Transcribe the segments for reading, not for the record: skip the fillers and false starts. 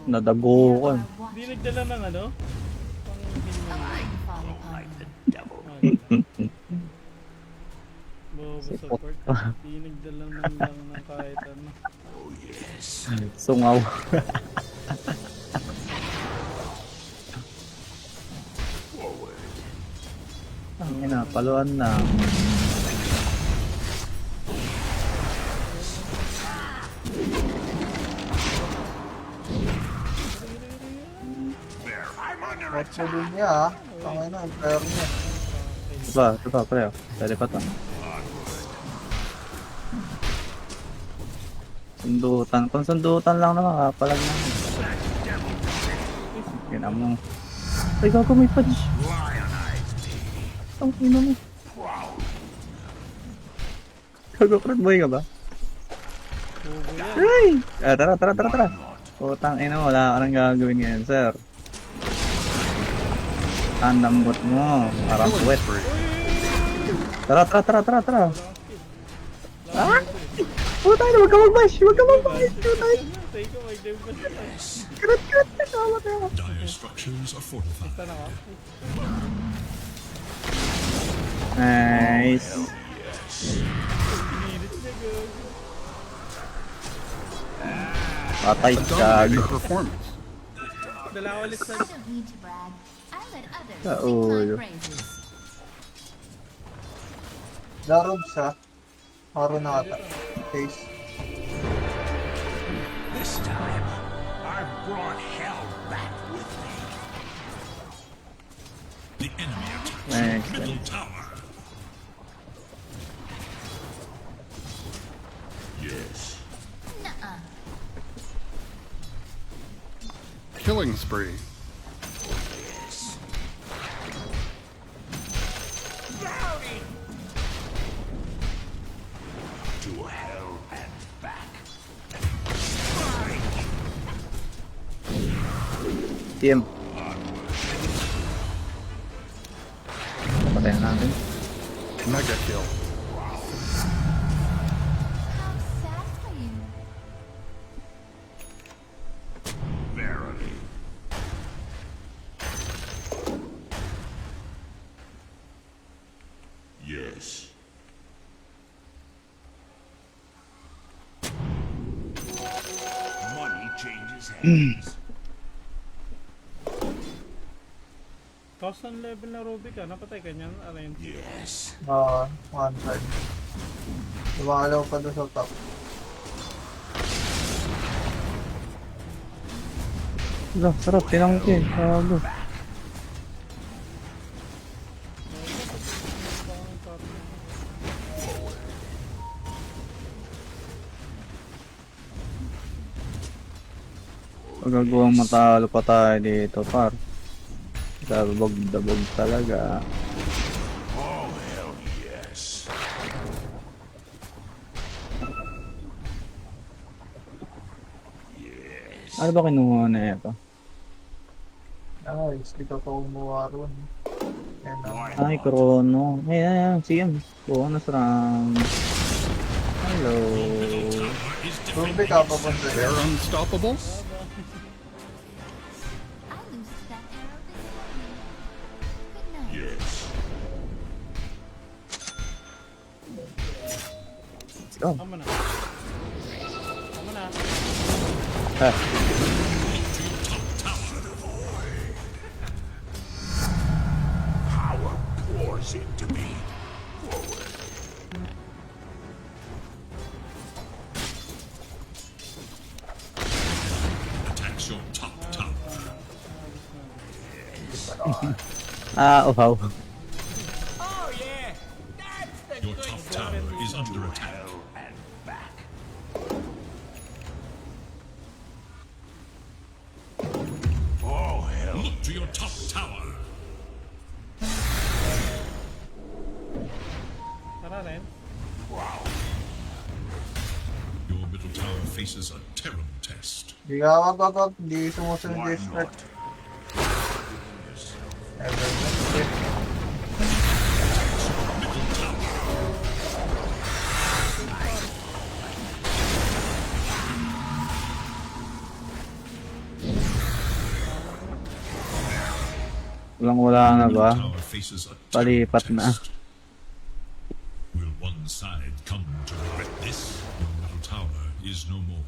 Nadagukan. Hindi nagdala ng ano? Pang Bobo Sipot support. pa. Hindi nagdala man lang ng kahit ano. Sungaw. Ang ina, paluan na. Kahit sa din niya ah. Tangay na, player niya. Ito pa, pre. Pwede pa to. Sundutan. Kung sundutan lang na makapalag na. Gina mo. Ay, gago may punch. Ang ina mo. Gago, crowd boy ka ba? Bobo yan. Ay! Tara. Putang ina mo, wala ka nang gagawin ngayon, sir. Ang lambot mo. Parang wet. Tara. Ah! Putang ina, wag ka mag-bash! Putang ina. Take ko, may game pa siya. Krat! Tama tayo. Dire structures are fortified. Basta na ako. Nice. Pinilit niya, gago. Patay, gago. Performance. Dala ko ulit sa... Don't need to brag. I let others Sa sing my ulo. praises. Larob siya. Haro na ata. Case. This time, I've brought hell back with me. The enemy attacks Nice. your middle tower. Yes. Nuh-uh. Killing spree. To hell and back. Team. Patayin natin. Mega kill. How sad for you. Verily. Yes. Money changes hands. Thousand level na Ruby ka, napatay ka niyan, Alain. Yes. One side. Lumalaw pa doon sa top. Sarap, tinangkin. Gago. Magagawang matalo pa tayo dito, par. Dabog talaga. Oh, hell yes. Yes. Ano ba kinuha na ito? Nice, di ka pa umuha ron. Yan na. Ay, Chrono. Ayan, sige. Bonus round. Hello. Ruby ka pa ba sa They're unstoppable. I lose to that arrow this morning. Good night. Yes. Let's go. Tama na. Ah, Power pours into me. Attacks your top tower. wow. Your top tower is under attack. Hell and back. Oh, hell. Look to your top tower. Tara rin. Your middle tower faces a terrible test. Di ka wag. Di sumusunod Why yung strat. not? Ever. Middle tower. Walang-wala na ba? Tower faces a Palipat terrible na. test. Will one side come to regret this? Your middle tower is no more.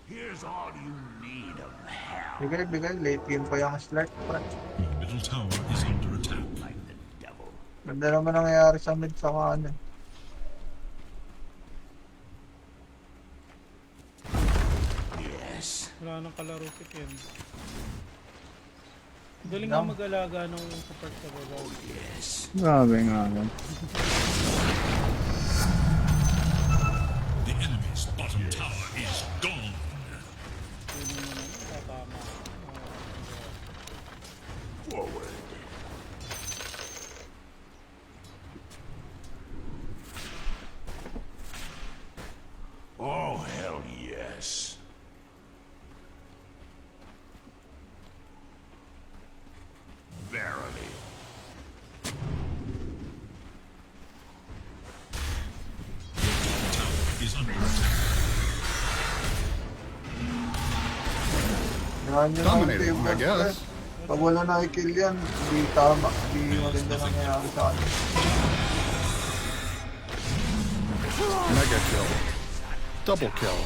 Here's all you need of hell. Bigay. Late game pa yung start. Your middle tower is under attack. Like the devil. Ganda naman nangyayari sa mid sa kanan. Yes. Wala nang kalaro si Ken. Galing nga mag-alaga nung support sa baba. Yes. Grabe nga. The enemy's bottom tower is gone. Yun yung tatama. Forward. Oh, hell yes. Verily. Is under attack. Yan yun ang Dominating, team I guess. Pag wala nakikill yan, hindi tama. Hindi maganda nangyayari sa akin. Mega kill. Double kill.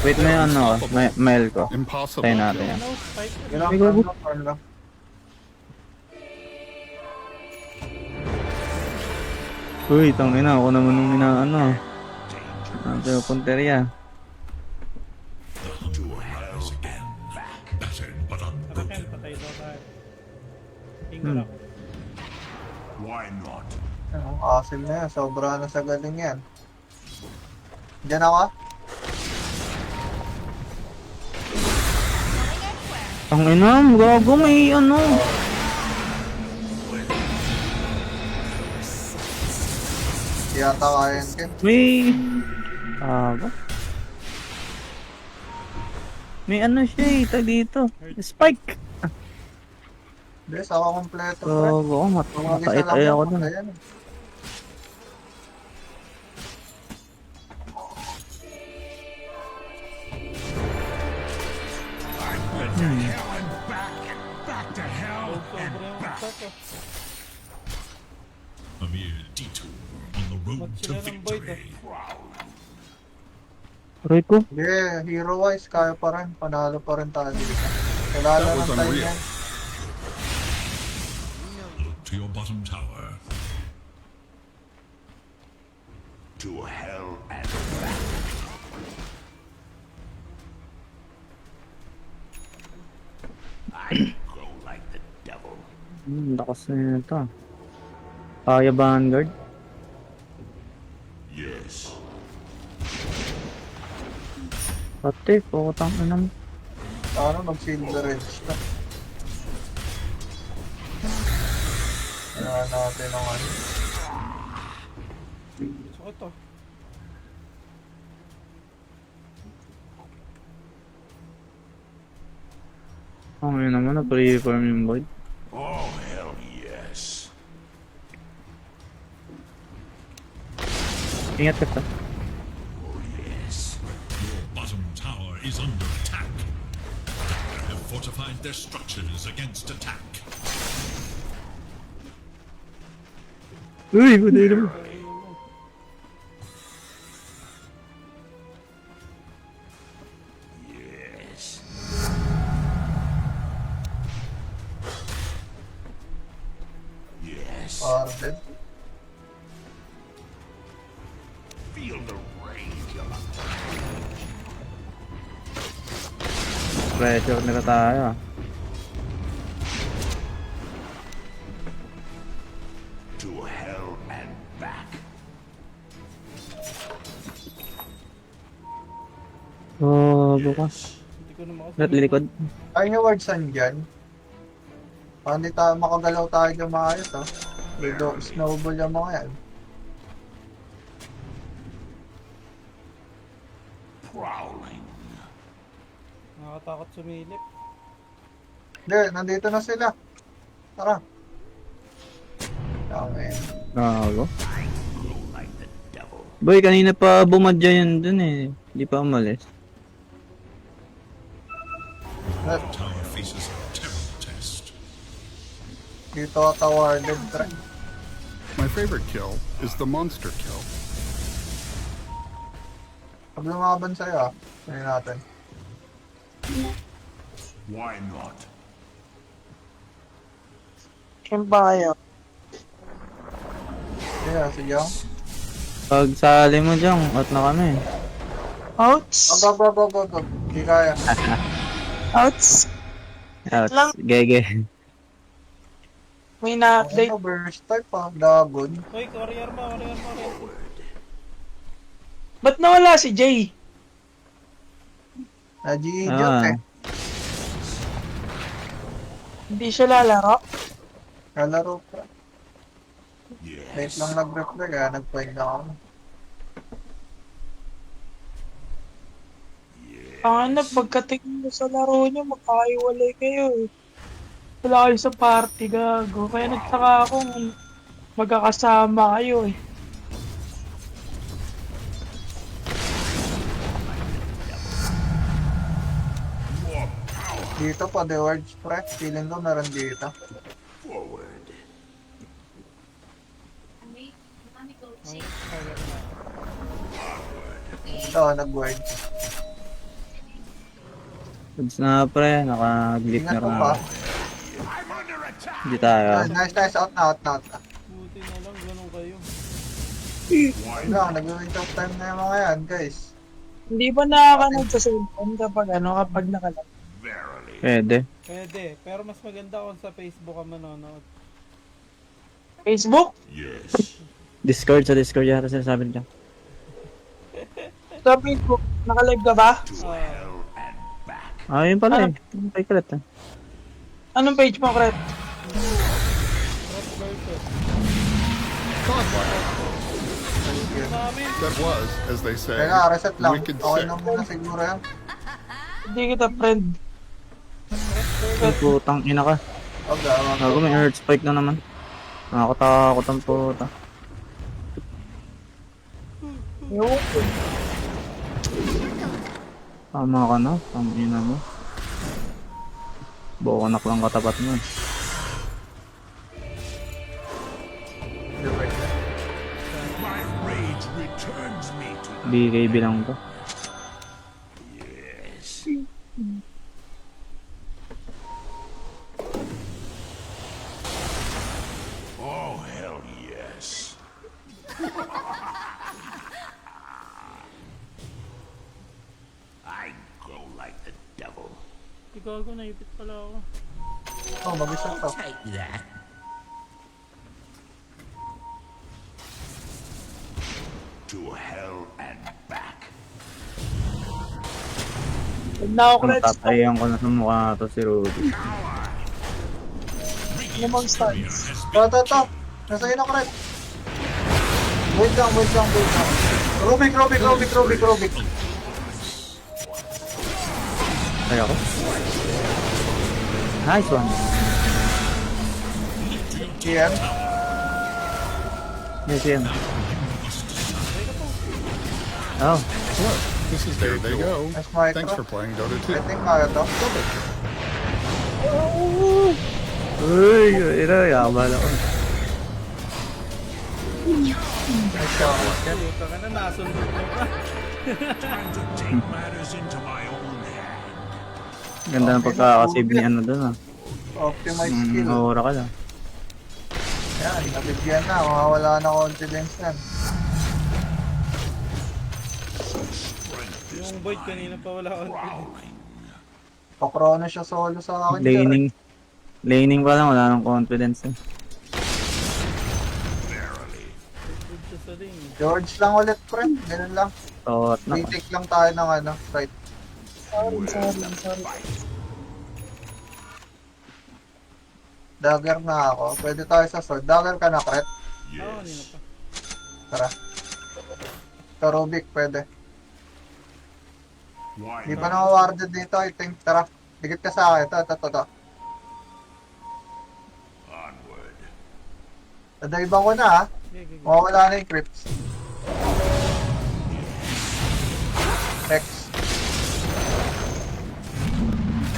Wait mo yung ano, mail ko. Impossible Tayo natin kill. yan. No, spike. Kailangan Ay, gago. farm lang. Uy, tangina ako naman nung inaano. Ito yung punteriya. The hunter rise again. Battered but Tara unbroken. Ken, patay daw tayo. Tinggal ako. Why not? Ano, asim na yan. Sobra na sa galing yan. Diyan ako. Tangina, gago may ano. Di yata kaya yan, Ken. May... Gago. May ano siya eh, tag dito. Spike. Hindi, saka kompleto. Gago, matait ay ako dun. Ayan. Back to hell and Sobra yung back. attack ah. A mere detour on the road Ba't to sila ng Void ah? victory. Aray ko. Hindi, hero-wise, kaya pa rin. Panalo pa rin tayo dito. Kailangan That was ng time unreal. yan. Look to your bottom tower. To hell and back. I go like the devil. Lakas na ito. Kaya Vanguard. Yes. Pati, putang na naman. Ano, mag-silver edge na. Kailangan natin ng ano. Sakit ah. Ang yun naman, na-pre-farm yung Void. Oh, hell yes. Ingat ka to. Yes. Your bottom tower is under attack. Have fortified their structures against attack. Uy, buday naman. Yes. Yes. Arden. Feel the rage of a Pressure nila tayo. to hell and back. Oh, bukas. Hindi ko na makasunod. Lahat lilikod. Ay, yung words dyan. Paano hindi tayo makagalaw tayo dyan maayos, ha? Medyo snowball yung mga yan. Prowling. Nakakatakot sumilip. Hindi, nandito na sila. Tara. Okay. Gago. Boy, kanina pa bumadya yun dun eh. Hindi pa umalis. Let, Tower faces a terrible test. dito tawarded pre. My favorite kill is the monster kill. Pag lumaban sa'yo, sabi natin. Why not? Siyempre kayo. Yeah, sige. Pag sali mo dyan, out na kami. Outs! Go. Hindi kaya. Outs! Out. Lang. Gege. May na-update. Ano, burst type pa. Dagon. Uy, courier mo. Ba't nawala si Jay? Nag-i-idiot eh. Hindi siya lalaro? Kalaro pa. Late lang nag-reply kaya nag-find na ako. Panganap, pagkatingin mo sa laro niyo, makaiwalay kayo eh. Wala kayo sa party, gago. Kaya nagtaka ako kung magkakasama kayo eh. Dito pa, the words pre. Feeling ko meron dito. Ito, nag-words. Goods na pre, naka-glitch Ingat na ko rin pa. ako. Hindi tayo. Nice. Out na. Buti na lang, ganun kayo. Lang, nag-wait of time na yung mga yan, guys. Hindi ba nakakanood sa cellphone kapag nakalag? Pwede. Pwede, pero mas maganda kung sa Facebook ang manonood. Facebook? Discord, sa Discord yata sinasabi niya. Sa Facebook, nakalive ka ba? Yun pala eh. Ay, kalat ah. Anong page mo, Kret? That was, as they say, Kaya reset lang. wicked Okay sick. na muna siguro yan. Hindi kita friend. Ay, putang ina ka. Gago, may earth spike na naman. Nakakatakot ang puta. Yung Tama ka na, ang ina mo. Bukanak lang katapat mo. My rage returns me to BKB lang to. Oh, hell yes. I go like the devil. Ikaw ako, naipit pala ako. Oh, mag-isa to. Take that. To hell and back. Huwag na ako, Kret. Natatayan ko na sa mukha to si Ruby. Lamang stance. To. Nasa ino, Kret. Wait lang. Rubik. Ay ako. Nice one. Ian. Yes, yan. Oh, Look, this is there they go. Nice micro. Thanks for playing Dota I 2. think kaya to. uy, ina, yakabala ko. Nice shot. Puta ka na, nasundot mo pa. Time to take matters into my own hand. Ganda ng pagkakasave ni ano dun ah. Optimize skill. Aura ka lang. Yan, nabigyan na. Mawawala na confidence yan. Yung Void kanina pa wala akong Pakrono siya solo sa akin. dyan. Laning pa lang, wala nang confidence eh. good siya sa ring. George lang ulit, friend. Ganun lang. Tot na. Retake lang tayo ng ano, right. Sorry. Dagger na ako. Pwede tayo sa sword. Dagger ka na, Kret. Oo, kanina pa. Tara. Sa Rubik, pwede. Why Di pa na-awarded dito, I think. Tara. Dikit ka sa akin. Ito. onward? Nadayban ko na ha. Sige. Mawawala na yung creeps. X.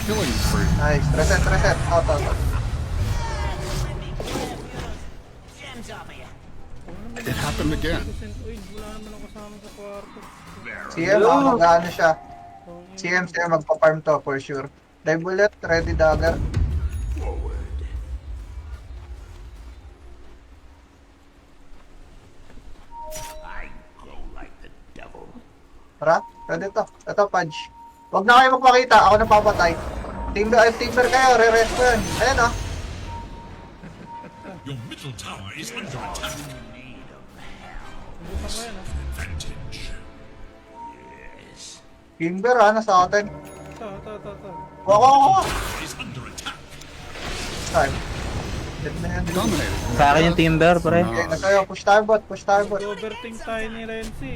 Killing spree. Nice. Reset. Auto. It happened again. Uy, wala naman ako kasama sa kwarto. CM, mag-ano siya. CM, magpa-farm to for sure. Dive bullet, ready dagger. I glow like the devil. Tara, ready to. Ito, Pudge. Huwag na kayo magpakita, ako na papatay. Timber kayo, re-rest ko yun. Ayan oh. Your middle tower is under attack. Bukan ko yan ha. Advantage. Timber ha, nasa atin. Ito. Wako. Is under attack. Time. Dead na yan. Dominated. Sa akin yung timber, pre. Okay, nasa push tayo bot. Overthink tayo ni Renzi.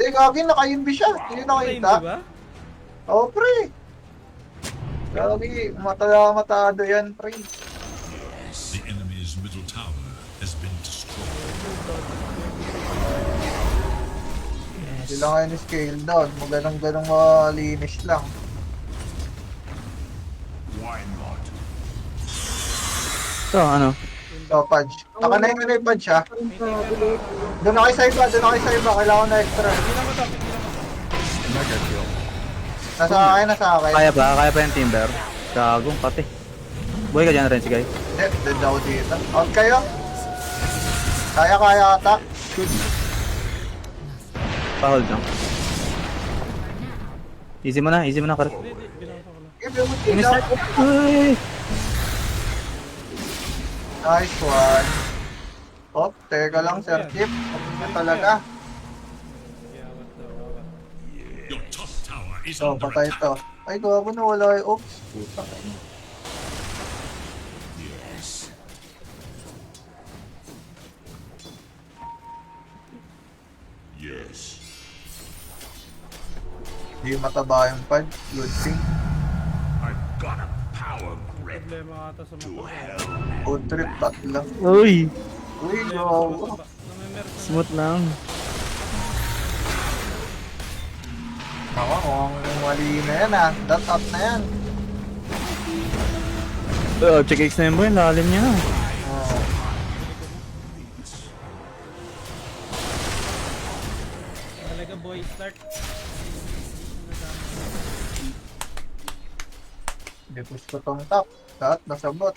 Eh, gagi, naka-invi siya. Hindi Ayun, nakita. diba? Oh, pre. Gagi, matado yan, pre. The enemy's middle tower has been destroyed. Hindi lang kayo ni-scale down. Ganong malinis lang. Why not? So, ano? So, Pudge. Taka na yung Pudge ha. Doon na kayo sa iba. Kailangan na extra. Mega kill. Nasa akin. Kaya pa yung timber. Gagong pati. Buhay ka dyan, Renzi, guys. Hindi, dead ako dito. Out kayo. Kaya ata. Pa-hold lang. Easy mo na, correct. Give you a Uy! Nice one. Oh, teka lang, Sir Chip. Ano talaga? Your top tower is So, under patay attack. to. Ay, gago na wala yung oops. Yes. Hindi mataba yung pad. Good thing. I've got a power grip Problema ata sa to mata. hell. Good trip, tatlo. Uy! Uy, gago. Smooth lang. Ako, mukhang mali na yan ah. Dot up na yan. Check X na yun, boy. Lalim niya. Oh. Talaga boy, start. Depush ko tong top. Lahat nasa bot.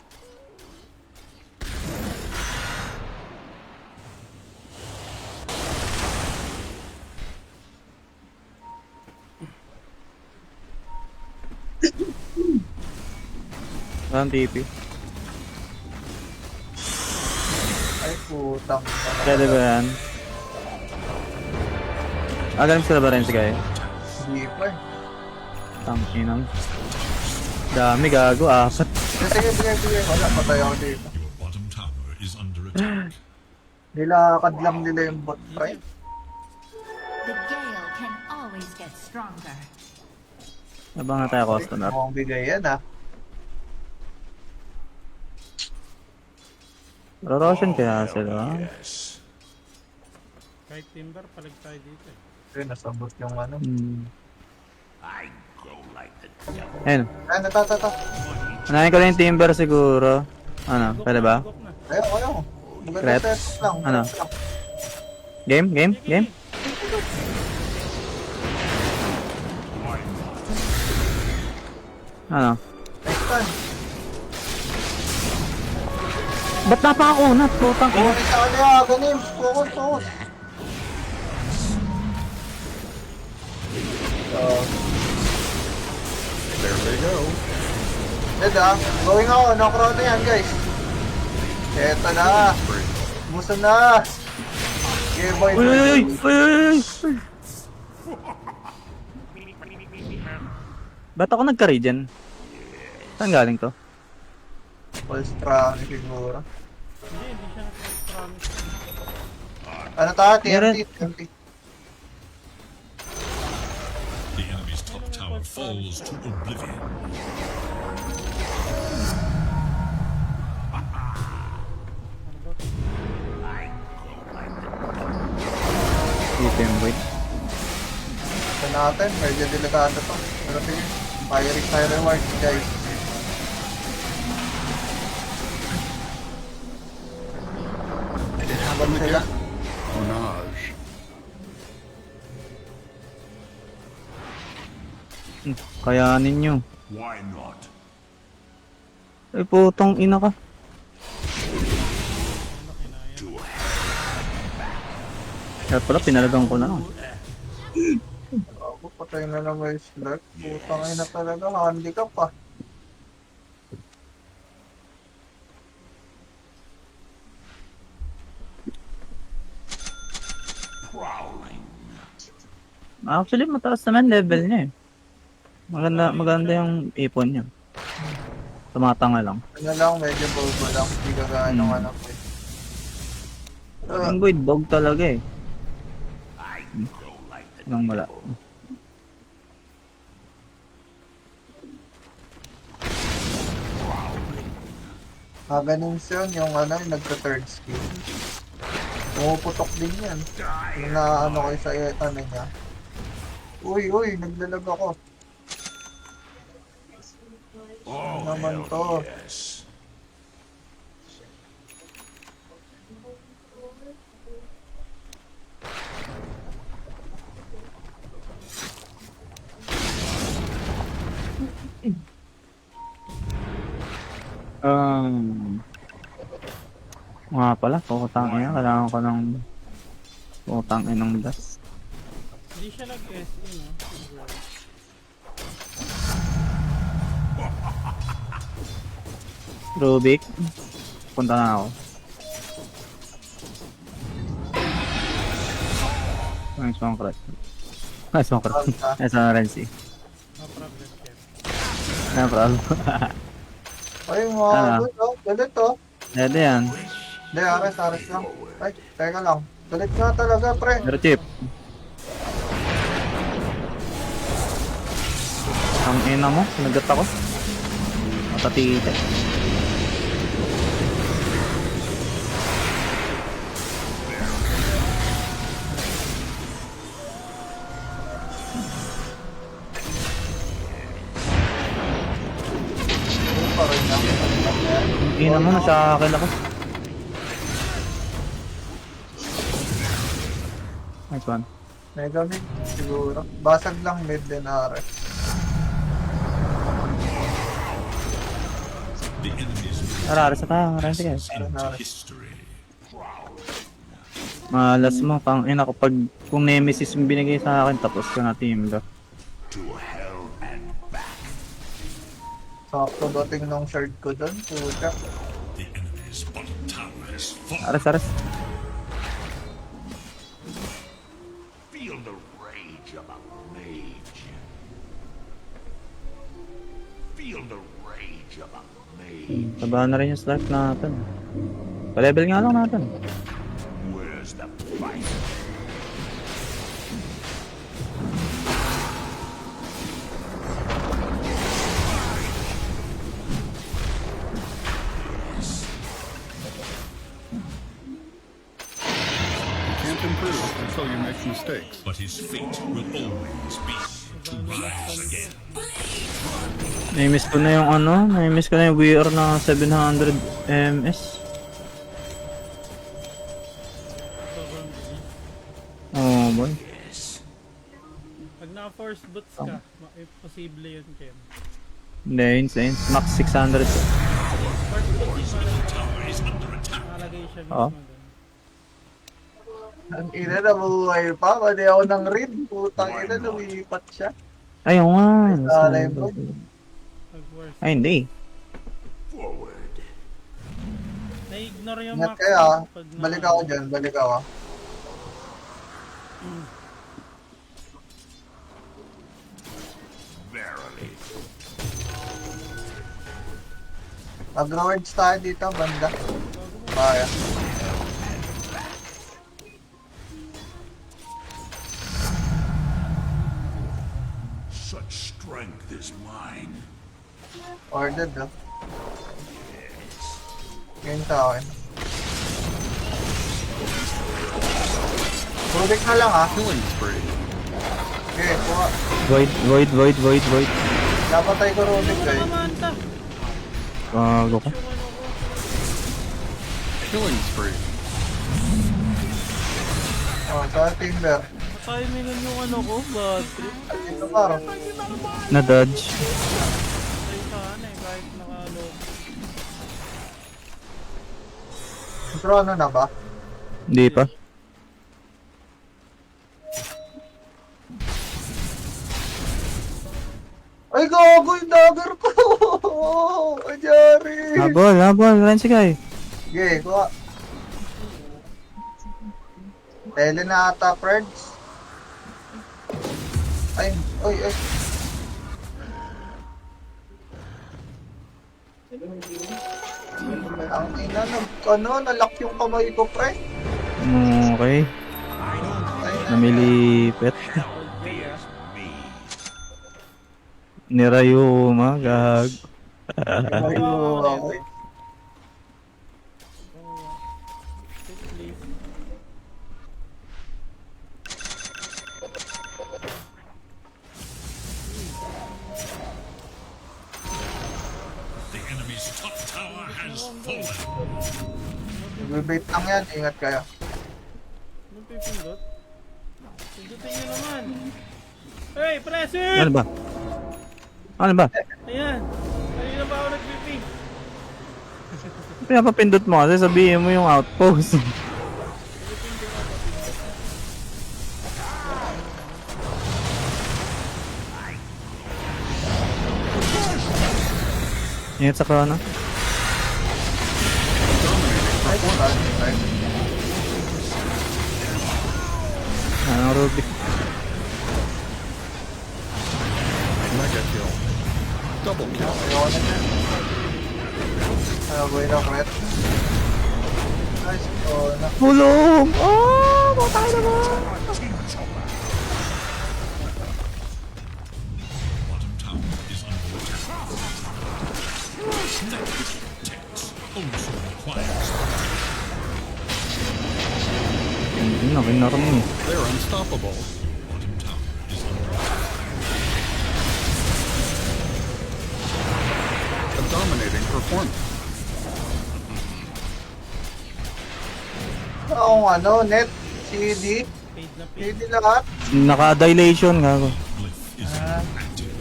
Walang TP. Ay, putang. Pwede ba yan? Ganun sila ba, Renzi, guys? Hindi pa eh. Tangkinang. Dami, gago. Apat. Sige. Wala, patay ako dito. Your bottom tower is under attack. Nilakad lang nila yung bot, right? The gale can always get stronger. Abang na tayo, customer. Mukhang bigay yan ah. Rorosyon kaya sila. Yes. Kahit timber, palag tayo dito eh. Ayun, nasabot yung ano. I glow like the devil. Ayun. Ay, natata. Unahin ko lang yung timber siguro. Ano, pwede ba? Gok na. Ayaw. Maganda Threats? set lang. Ano? Game? Ano? Next time. Ba't napakunat? Putang ina. Kukunin sa kanya, ganim. Focus. There they go. Dead ah. Going ako. Knock-round na yan, guys. Eto na. Buso na. Okay, boy. Uy! Ba't ako nagka-regen? Saan galing to? Full strong siguro. Hindi siya nag-promise. Ano tayo? Meron. TNT. The enemy's top tower falls to oblivion. Ito yung void. Ito natin, medyo delikado to. Pero sige, firing tayo reward, guys. Habang sila. Onage. Kayanin nyo. Why not? Ay, putang ina ka. Kaya pala, pinalagang ko na lang. Ako, patay na naman yung slug. Putang ina talaga, handicap pa. Prowling. Actually, mataas naman level niya eh. Maganda yung ipon niya. Tumatanga lang. Ano lang, medyo bobo lang. Hindi ka gaano alam eh. Yung void bog talaga eh. I grow like the Nang wala. Ganun yun, yung ano, yung nagka-third skill. Pumuputok din yan. Yung naano ko sa ano niya. Uy, naglalag ako. Oh, Naman hell to. yes. Nga pala, putang ina. Kailangan ko ng putang inang das. Hindi siya nag-SE, no? Siguro. Rubik. Punta na ako. Nice one, Krat. Nice one, Krat. Nice one, Renzi. No problem, Kev. No problem. Ay, mga Ah. good, oh. Galit, oh. Dede yan. Hindi, ares lang. Ay, teka lang. Galit nga talaga, pre. Pero chip. Ang ina mo, nagat ako. Matatite. Yung pa rin lang. Ang ina mo, nasakakil ako. Nice one. Mega mid, siguro. Basag lang mid din, ares. The enemy's Araras na tayo, Renzi guys. into history. Malas mo, pang ina ko pag kung nemesis yung binigay sa akin, tapos ko na team do. To hell and back. Sakto dating ng shirt ko doon. Puta. The enemy's bottom tower has fallen. Aras. Feel the rage of a mage. Feel the rage of a mage. Tabahan na rin yung slot natin. Pa-level nga lang natin. Where's the fight? You can't improve until you make mistakes. But his fate will always be to rise again. Namiss ko na yung ano, namiss ko na yung VR na 700 ms. Sobrang bilis. Oh boy. Pag naka-force boots ka, posible yun, Kev. Hindi, insane. Max 600. Force boots pa rin. Tower is under attack. Nakalagay siya Oo. mismo doon. Ang ina na buhay pa. Mali ako ng read. Putang ina, lumipat siya. Ayaw nga. Alay mo. Pag-force. Ay, hindi. Forward. Na-ignore yung Ingat max kayo, ah. pag na- Balik ako dyan, balik ako. Verily. Mag-rewards tayo dito, banda. Kaya. Such strength is mine. Ordered, no? Ngayon sa akin. Rubik na lang ha. Killing spree. Okay, kuha. Void. Napatay ko Rubik Wala eh. ka manta. Gago ko. Yung ano ko. Killing spree. Oh, sa timber. Patay mo lang yung ano ko. Bad trip. Ito paro. Na-dodge. Patay sana eh. Kahit nakalo. Trono na ba? Hindi pa. Ay, gago yung dagger ko! Ajari! Habol. Renzi guy. Okay, kuha. Tele na ata, Freds. Ay. Ang ina, nalak yung kamay ko, pre. Okay. Namilipet. Nirayuma, gag. Ay, okay. The enemy's top tower has fallen. Bibait lang yan, ingat kayo. Ano pipindot? Pindutin nyo naman. Hey, President! Ano ba? Ayan. Kanina ba ako nag-PP? Pinapapindot mo kasi sabihin mo yung outpost. Ingat sa corona. Ay, puta. Ay, Anong Rubik? Mega kill. Double kill. ayoko na yan. Ayaw na, Fred. Ay, na. Bulong! Oh! Matay naman! Bottom tower is under attack. Text also requires Hindi na, kinarm mo. They're unstoppable. bottom tower is under attack. A dominating performance. Ang ano, net, CD, Paid na paid. CD lahat. Naka-dilation, gago. Glyph is active.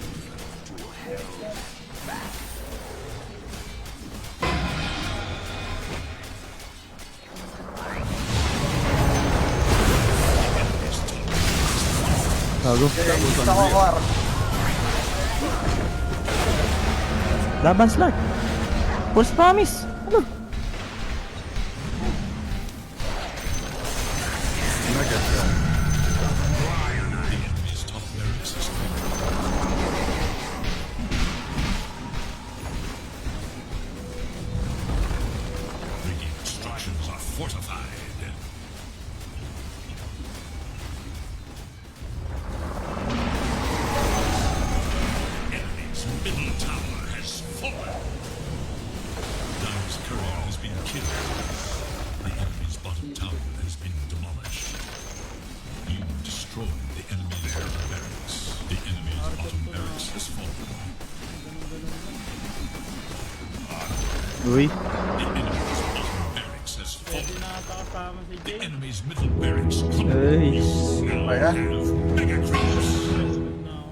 Gago. Gusto ko, War. Laban slot. False promise. Ano? Mega kill. The enemy's top barracks is fallen. Radiant structures are fortified. Enemy's middle tower has fallen. Dire's courier has been killed. The enemy's bottom tower has been demolished. You destroyed the enemy's bottom barracks. The enemy's bottom barracks has fallen. Uy. The enemy's bottom barracks has Pwede fallen. na ata kasama si The Jay. enemy's middle barracks Ay. now Ayan. have mega creeps. No.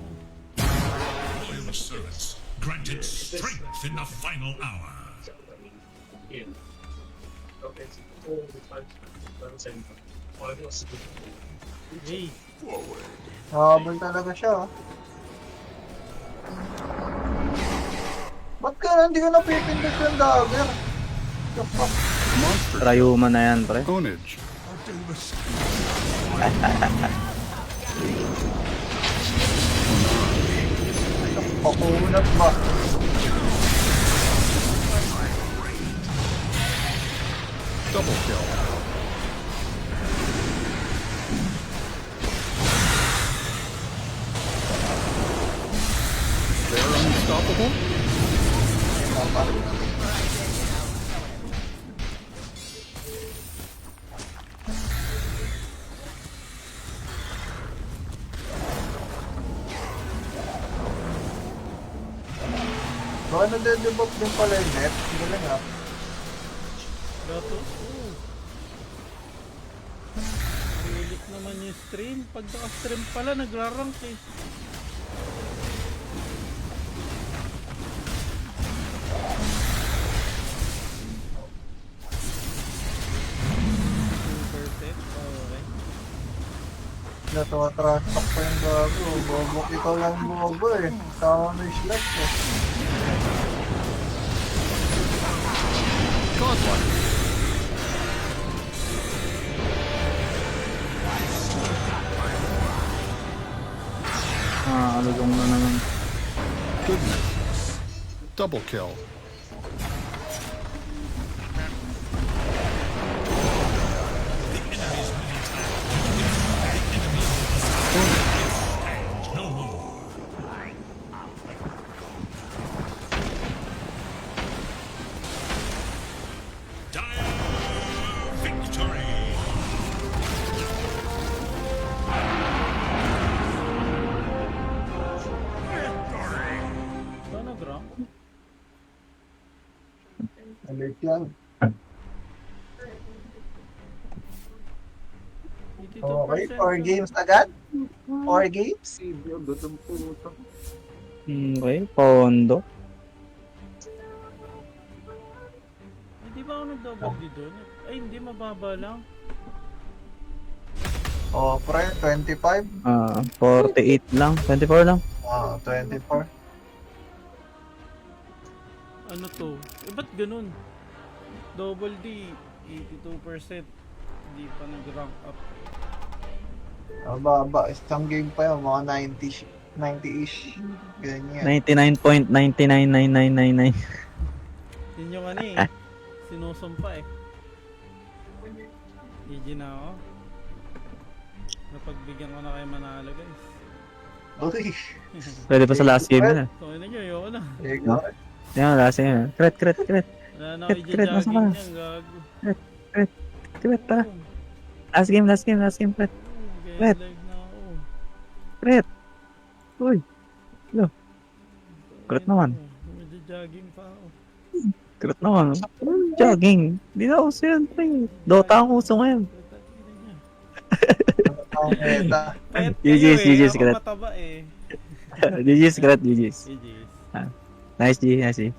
Loyal servants granted strength in the final hour. Jay. Habol talaga siya, oh. Ba't ka hindi ko napipindot yung dagger? The fuck? Monster Rayuma na yan, pre. ownage. Pakunat ba? Double kill. They're unstoppable. Baka nade-debuff din pala yung net. Galing ah. Gato. Pilit naman yung stream. Pag naka-stream pala, nagra-rank eh. Perfect. Okay. Natawa-trash talk pa yung gago. Bobo, ikaw lang bobo eh. Tama na yung slash eh. Godlike. Alugong na naman. Goodness. Double kill. No more. Dire victory. Ba nag-rank? Alert lang. 82%. Okay, 4 games agad? 4 games? Okay, Pondo. Hindi ba ako nag-double D doon? Ay, hindi, mababa lang. Oh, pre, 25? 48 lang. 24 lang. 24. Ano to? Eh, ba't ganun? Double D, 82%. Hindi pa nag-rank up. Baba, isang game pa yun, mga 90-ish. Ganyan. 99.999999. Yun yung ano eh. Sinusumpa eh. GG na ako. Napagbigyan ko na kayo manalo guys. Uy! Pwede pa sa last game na. So yun na nyo, ayoko na. Ikaw. Yan, last game. Crit. Wala na ako Crit, nasa i-jogging ka? yan, gago. Crit, tara. Last game, crit. Kaya live na ako. Crit. Uy. Crit naman. Medyo-jogging pa ako. Crit naman. Jogging. Di na uso yun, pre. Dota ang uso ngayon. Ang meta. Pet GG's, kayo GG's, ako crit. mataba eh. GG's, crit, GG's. GG's. Nice G, nice G.